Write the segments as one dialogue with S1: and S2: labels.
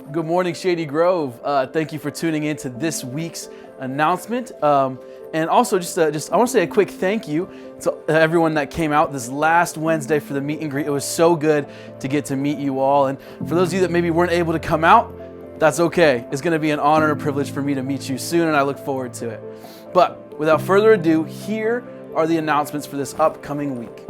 S1: Good morning, Shady Grove. Thank you for tuning in to this week's announcement. And also, I want to say a quick thank you to everyone that came out this last Wednesday for the meet and greet. It was so good to get to meet you all. And for those of you that maybe weren't able to come out, that's okay. It's going to be an honor and a privilege for me to meet you soon, and I look forward to it. But without further ado, here are the announcements for this upcoming week.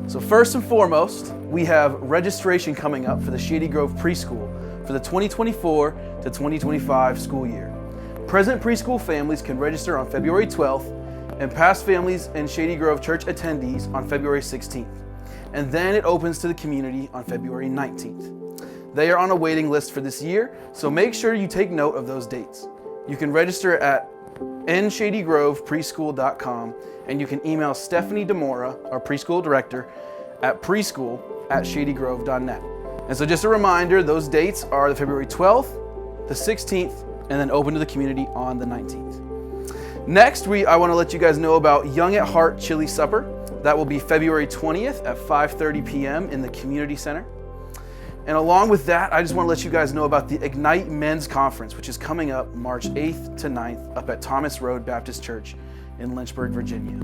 S1: So first and foremost, we have registration coming up for the Shady Grove Preschool for the 2024 to 2025 school year. Present preschool families can register on February 12th and past families and Shady Grove Church attendees on February 16th. And then it opens to the community on February 19th. They are on a waiting list for this year, so make sure you take note of those dates. You can register at nshadygrovpreschool.com, and you can email Stephanie DeMora, our preschool director, at preschool@shadygrove.net. And so just a reminder, those dates are the February 12th, the 16th, and then open to the community on the 19th. Next, I want to let you guys know about Young at Heart Chili Supper. That will be February 20th at 5:30 p.m. in the community center. And along with that, I just want to let you guys know about the Ignite Men's Conference, which is coming up March 8th to 9th up at Thomas Road Baptist Church in Lynchburg, Virginia.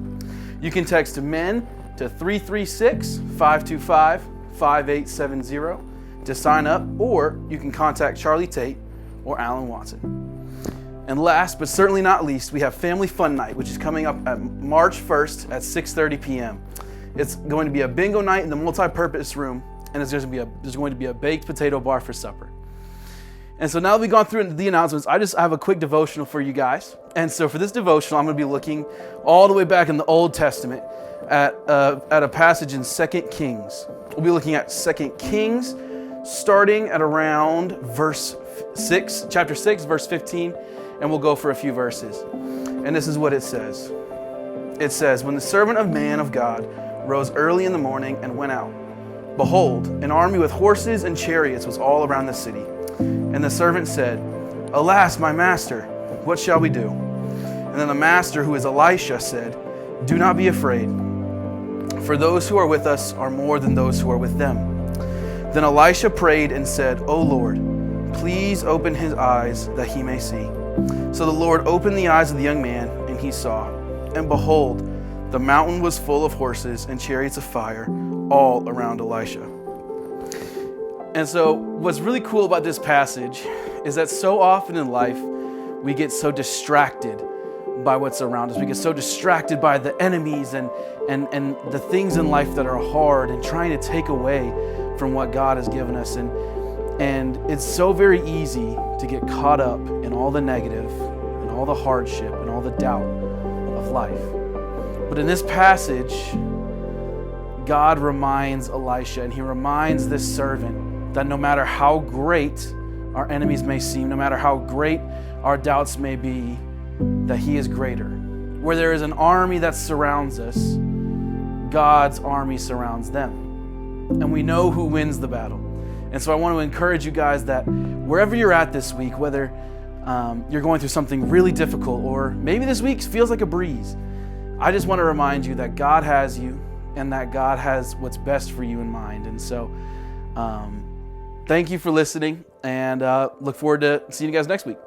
S1: You can text MEN to 336-525-5870 to sign up, or you can contact Charlie Tate or Alan Watson. And last but certainly not least, we have Family Fun Night, which is coming up at March 1st at 6:30 p.m. It's going to be a bingo night in the multi-purpose room, and there's going to be a baked potato bar for supper. And so now that we've gone through the announcements, I have a quick devotional for you guys. And so for this devotional, I'm going to be looking all the way back in the Old Testament at a passage in 2 Kings. We'll be looking at 2 Kings, starting at around chapter 6, verse 15, and we'll go for a few verses. And this is what it says. It says, "When the servant of man of God rose early in the morning and went out, behold, an army with horses and chariots was all around the city. And the servant said, 'Alas, my master, what shall we do?' And then the master, who is Elisha, said, 'Do not be afraid, for those who are with us are more than those who are with them.' Then Elisha prayed and said, 'O Lord, please open his eyes that he may see.' So the Lord opened the eyes of the young man, and he saw. And behold, the mountain was full of horses and chariots of fire all around Elisha." And so what's really cool about this passage is that so often in life, we get so distracted by what's around us. We get so distracted by the enemies and the things in life that are hard and trying to take away from what God has given us. And it's so very easy to get caught up in all the negative and all the hardship and all the doubt of life. But in this passage, God reminds Elisha, and he reminds this servant, that no matter how great our enemies may seem, no matter how great our doubts may be, that he is greater. Where there is an army that surrounds us, God's army surrounds them. And we know who wins the battle. And so I want to encourage you guys that wherever you're at this week, whether you're going through something really difficult or maybe this week feels like a breeze, I just want to remind you that God has you and that God has what's best for you in mind. And so thank you for listening, and look forward to seeing you guys next week.